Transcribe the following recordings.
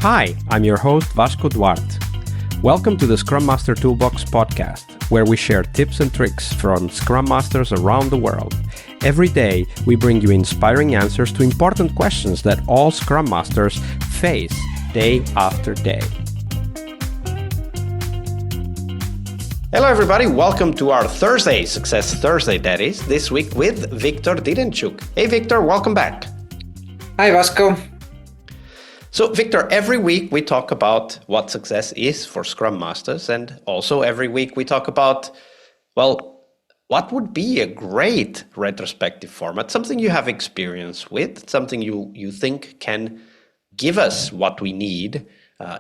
Hi, I'm your host Vasco Duarte. Welcome to the Scrum Master Toolbox podcast, where we share tips and tricks from Scrum Masters around the world. Every day, we bring you inspiring answers to important questions that all Scrum Masters face day after day. Hello everybody, welcome to our Thursday, Success Thursday that is, this week with Viktor Didenchuk. Hey Viktor, welcome back. Hi Vasco. So Viktor, every week we talk about what success is for Scrum Masters, and also every week we talk about, well, what would be a great retrospective format, something you have experience with, something you think can give us what we need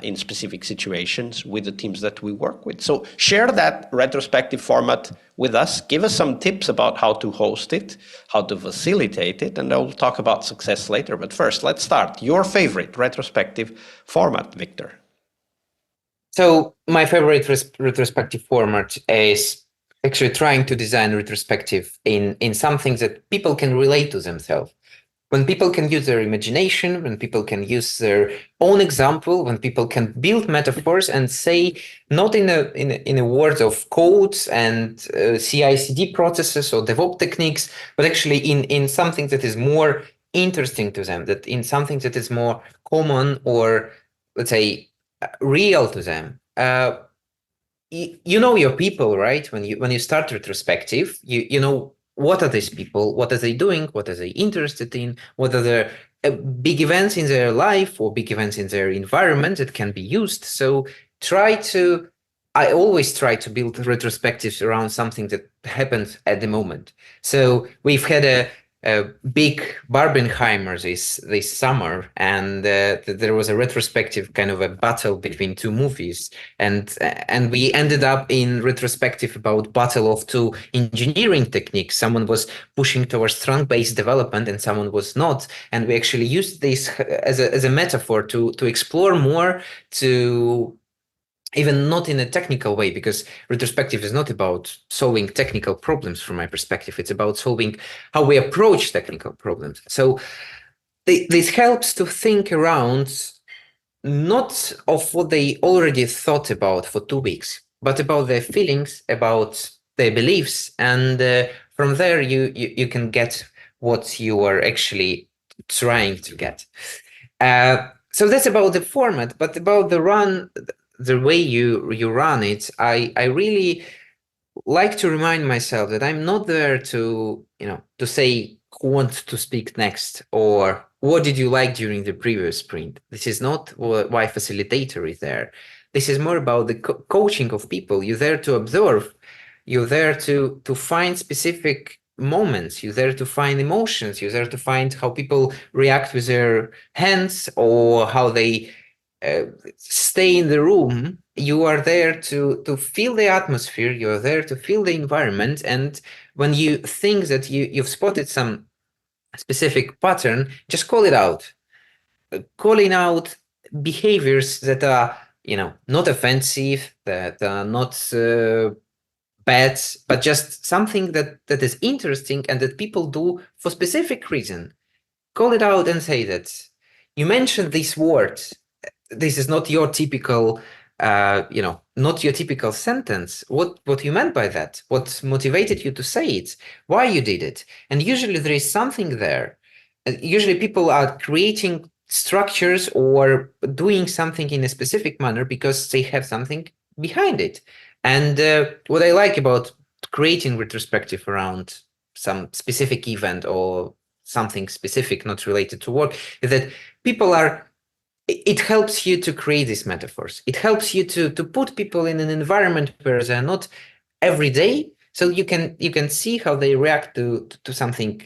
in specific situations with the teams that we work with. So share that retrospective format with us. Give us some tips about how to host it, how to facilitate it, and I'll talk about success later. But first, let's start. Your favorite retrospective format, Viktor. So my favorite retrospective format is actually trying to design retrospective in something that people can relate to themselves. When people can use their imagination, when people can use their own example, when people can build metaphors and say, not in a words of codes and CI/CD processes or DevOps techniques, but actually in something that is more interesting to them, that in something that is more common or, let's say, real to them. You know your people, right? When you start retrospective, you know, what are these people? What are they doing? What are they interested in? What are the big events in their life or big events in their environment that can be used? So I always try to build retrospectives around something that happened at the moment. So we've had a big Barbenheimer this summer, and there was a retrospective kind of a battle between two movies, and we ended up in retrospective about battle of two engineering techniques. Someone was pushing towards trunk-based development and someone was not, and we actually used this as a metaphor to explore more, to even not in a technical way, because retrospective is not about solving technical problems from my perspective. It's about solving how we approach technical problems. So this helps to think around not of what they already thought about for 2 weeks, but about their feelings, about their beliefs. And from there, you can get what you are actually trying to get. So that's about the format, but about the way you run it, I really like to remind myself that I'm not there to say who wants to speak next or what did you like during the previous sprint. This is not why facilitator is there. This is more about the coaching of people. You're there to observe. You're there to find specific moments. You're there to find emotions. You're there to find how people react with their hands or how they stay in the room. You are there to feel the atmosphere. You're there to feel the environment. And when you think that you've spotted some specific pattern, just call it out. Calling out behaviors that are, not offensive, that are not bad, but just something that is interesting and that people do for specific reason. Call it out and say that you mentioned this word. This is not your typical, not your typical sentence. What you meant by that? What motivated you to say it? Why you did it? And usually there is something there. Usually people are creating structures or doing something in a specific manner because they have something behind it. And what I like about creating retrospective around some specific event or something specific not related to work is that it helps you to create these metaphors. It helps you to put people in an environment where they're not every day, so you can see how they react to something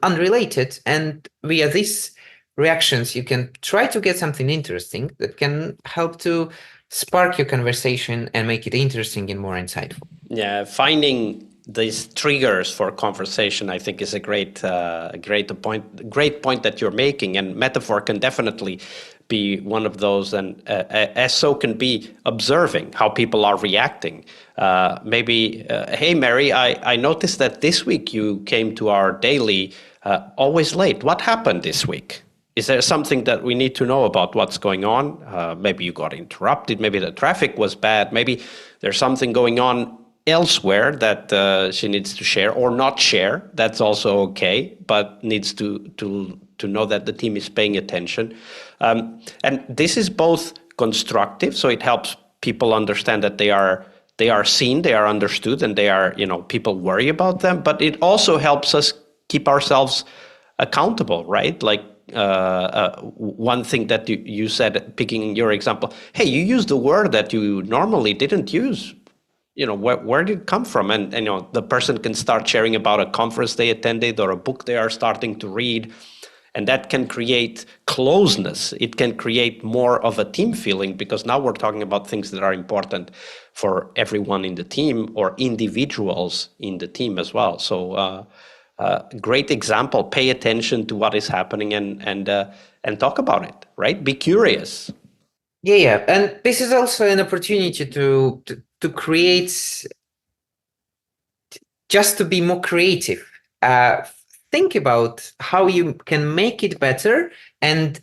unrelated, and via these reactions you can try to get something interesting that can help to spark your conversation and make it interesting and more insightful. Yeah, finding these triggers for conversation, I think, is a great point that you're making, and metaphor can definitely be one of those, and as so can be observing how people are reacting. Hey Mary, I noticed that this week you came to our daily always late. What happened this week? Is there something that we need to know about what's going on? Maybe you got interrupted. Maybe the traffic was bad. Maybe there's something going on elsewhere that she needs to share or not share. That's also okay, but needs to know that the team is paying attention. And this is both constructive, so it helps people understand that they are seen, they are understood, and they are, people worry about them. But it also helps us keep ourselves accountable, right? Like one thing that you said, picking your example, hey, you used a word that you normally didn't use. Where did it come from? And the person can start sharing about a conference they attended or a book they are starting to read. And that can create closeness. It can create more of a team feeling, because now we're talking about things that are important for everyone in the team or individuals in the team as well. So great example. Pay attention to what is happening and talk about it, right? Be curious. Yeah. And this is also an opportunity to create, just to be more creative. Think about how you can make it better, and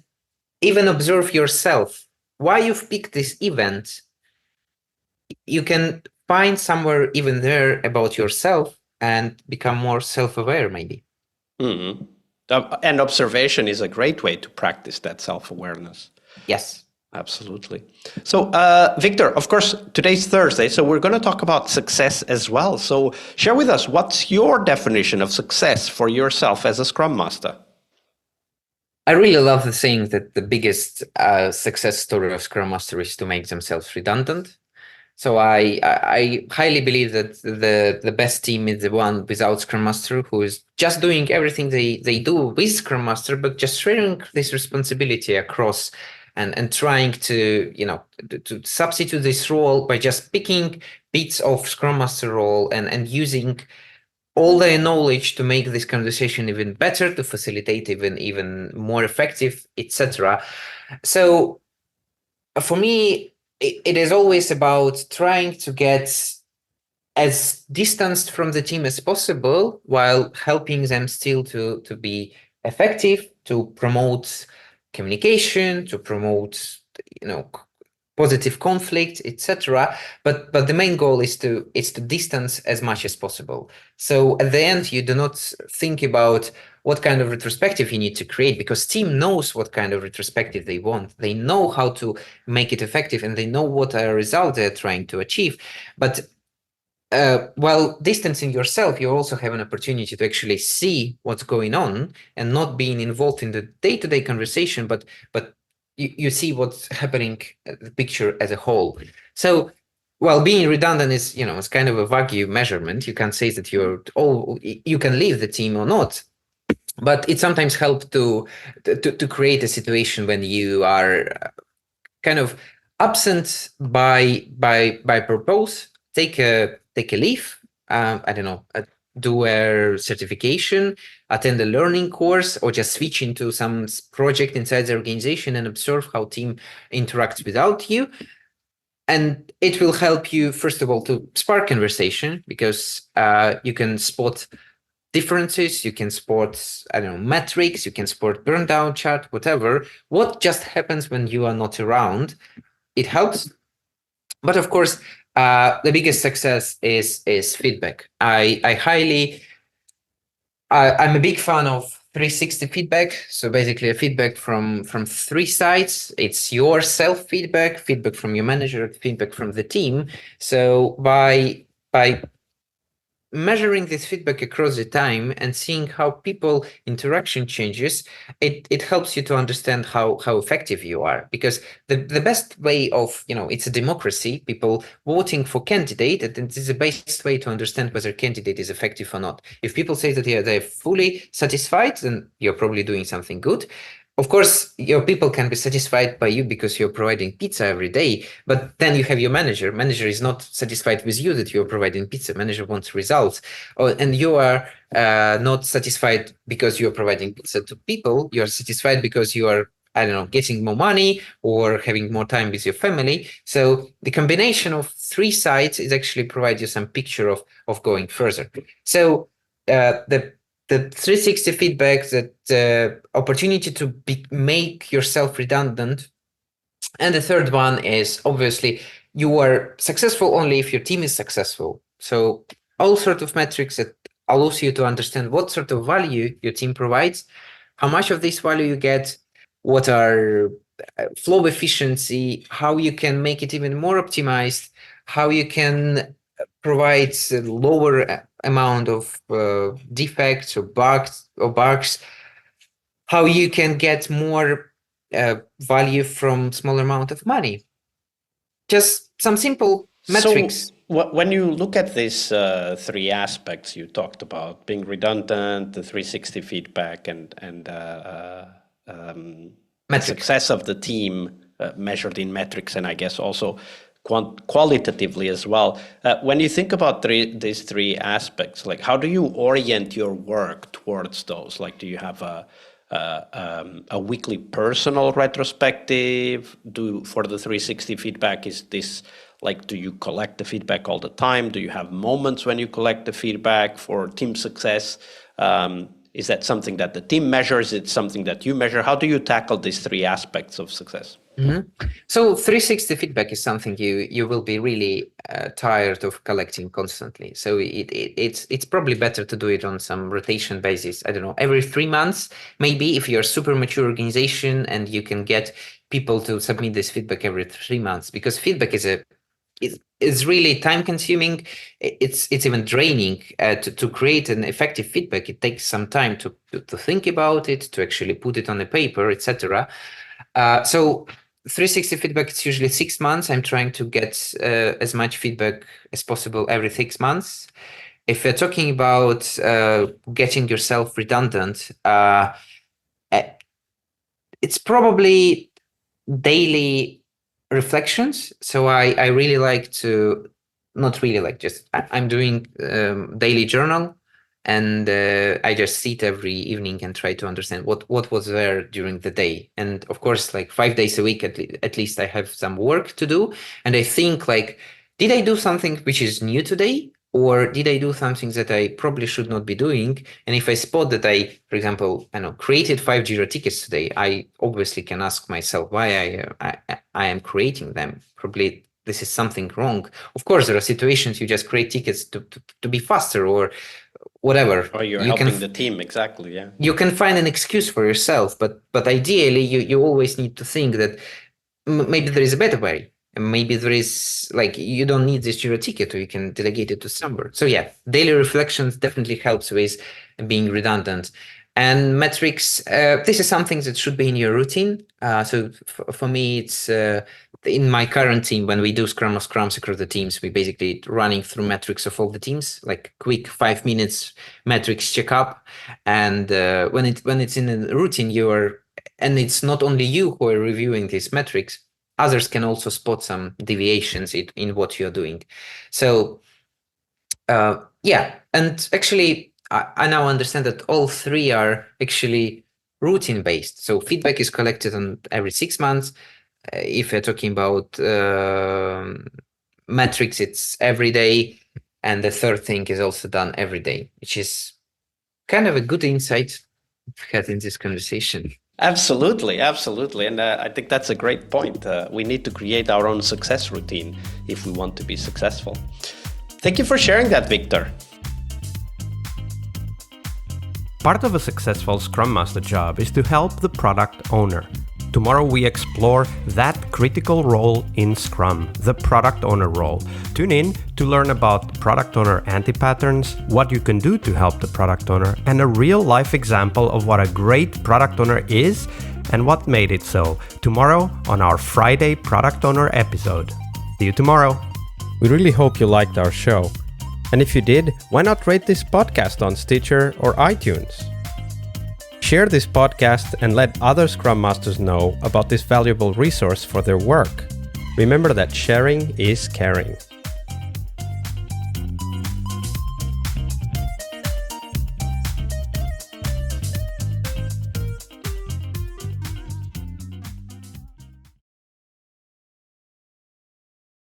even observe yourself why you've picked this event. You can find somewhere even there about yourself and become more self-aware, maybe. Mm-hmm. And observation is a great way to practice that self-awareness. Yes. Absolutely. So, Viktor, of course, today's Thursday, so we're going to talk about success as well. So share with us, what's your definition of success for yourself as a Scrum Master? I really love the saying that the biggest success story of Scrum Master is to make themselves redundant. So I highly believe that the best team is the one without Scrum Master, who is just doing everything they do with Scrum Master, but just sharing this responsibility across and trying to substitute this role by just picking bits of Scrum Master role and using all their knowledge to make this conversation even better, to facilitate even more effective, etc. So for me, it is always about trying to get as distanced from the team as possible while helping them still to be effective, to promote communication, to promote positive conflict, etc. But the main goal is to distance as much as possible. So at the end, you do not think about what kind of retrospective you need to create, because team knows what kind of retrospective they want. They know how to make it effective, and they know what result they're trying to achieve. But while distancing yourself, you also have an opportunity to actually see what's going on and not being involved in the day-to-day conversation, but you see what's happening, the picture as a whole. So while being redundant is, it's kind of a vague measurement. You can't say that you can leave the team or not. But it sometimes helps to create a situation when you are kind of absent by purpose. Take a leave. I don't know. Do a certification, attend a learning course, or just switch into some project inside the organization and observe how team interacts without you. And it will help you, first of all, to spark conversation, because you can spot differences, you can spot, metrics, you can spot burn down chart, whatever. What just happens when you are not around? It helps. But of course, the biggest success is feedback. I'm a big fan of 360 feedback. So basically a feedback from three sides. It's your self feedback from your manager, feedback from the team. So by measuring this feedback across the time and seeing how people interaction changes, it helps you to understand how effective you are. Because the best way of, it's a democracy, people voting for candidate, and it is the best way to understand whether candidate is effective or not. If people say that they're fully satisfied, then you're probably doing something good. Of course, your people can be satisfied by you because you're providing pizza every day, but then you have your manager. Manager is not satisfied with you that you're providing pizza. Manager wants results. And you are not satisfied because you're providing pizza to people. You're satisfied because you are, getting more money or having more time with your family. So the combination of three sides is actually provide you some picture of going further. So the the 360 feedback, that opportunity to make yourself redundant. And the third one is obviously you are successful only if your team is successful. So all sort of metrics that allows you to understand what sort of value your team provides, how much of this value you get, what are flow efficiency, how you can make it even more optimized, how you can provide a lower amount of defects or bugs, how you can get more value from smaller amount of money. Just some simple metrics. So when you look at these three aspects you talked about, being redundant, the 360 feedback, and the success of the team measured in metrics, and I guess also qualitatively as well. When you think about these three aspects, like how do you orient your work towards those? Like, do you have a weekly personal retrospective? For the 360 feedback, is this like, do you collect the feedback all the time? Do you have moments when you collect the feedback for team success? Is that something that the team measures? It's something that you measure? How do you tackle these three aspects of success? Mm-hmm. So 360 feedback is something you will be really tired of collecting constantly. So it's probably better to do it on some rotation basis. I don't know, every 3 months, maybe, if you're a super mature organization and you can get people to submit this feedback every 3 months, because feedback is really time consuming. It's even draining to create an effective feedback. It takes some time to think about it, to actually put it on the paper, etc. So 360 feedback, it's usually 6 months. I'm trying to get as much feedback as possible every 6 months. If you're talking about getting yourself redundant, it's probably daily reflections. So I really like to, not really like, just I'm doing daily journal. And I just sit every evening and try to understand what was there during the day. And of course, like 5 days a week, at least I have some work to do. And I think, like, did I do something which is new today? Or did I do something that I probably should not be doing? And if I spot that I, for example, created 5 Jira tickets today, I obviously can ask myself why I am creating them. Probably this is something wrong. Of course, there are situations you just create tickets to be faster or whatever. Or you're helping the team, exactly, yeah. You can find an excuse for yourself, but ideally you always need to think that maybe there is a better way. And maybe there is, like, you don't need this Jira ticket, or you can delegate it to somewhere. So yeah, daily reflections definitely helps with being redundant. And metrics, this is something that should be in your routine. So for me, it's in my current team, when we do Scrum of Scrums across the teams, we basically running through metrics of all the teams, like quick 5 minutes metrics checkup. And when it's in a routine, and it's not only you who are reviewing these metrics, others can also spot some deviations in what you're doing. So yeah, and actually, I now understand that all three are actually routine based. So feedback is collected on every 6 months. If you're talking about metrics, it's every day. And the third thing is also done every day, which is kind of a good insight we've had in this conversation. Absolutely. And I think that's a great point. We need to create our own success routine if we want to be successful. Thank you for sharing that, Viktor. Part of a successful Scrum Master job is to help the product owner. Tomorrow we explore that critical role in Scrum, the product owner role. Tune in to learn about product owner anti-patterns, what you can do to help the product owner, and a real-life example of what a great product owner is and what made it so. Tomorrow on our Friday Product Owner episode. See you tomorrow. We really hope you liked our show. And if you did, why not rate this podcast on Stitcher or iTunes? Share this podcast and let other Scrum Masters know about this valuable resource for their work. Remember that sharing is caring.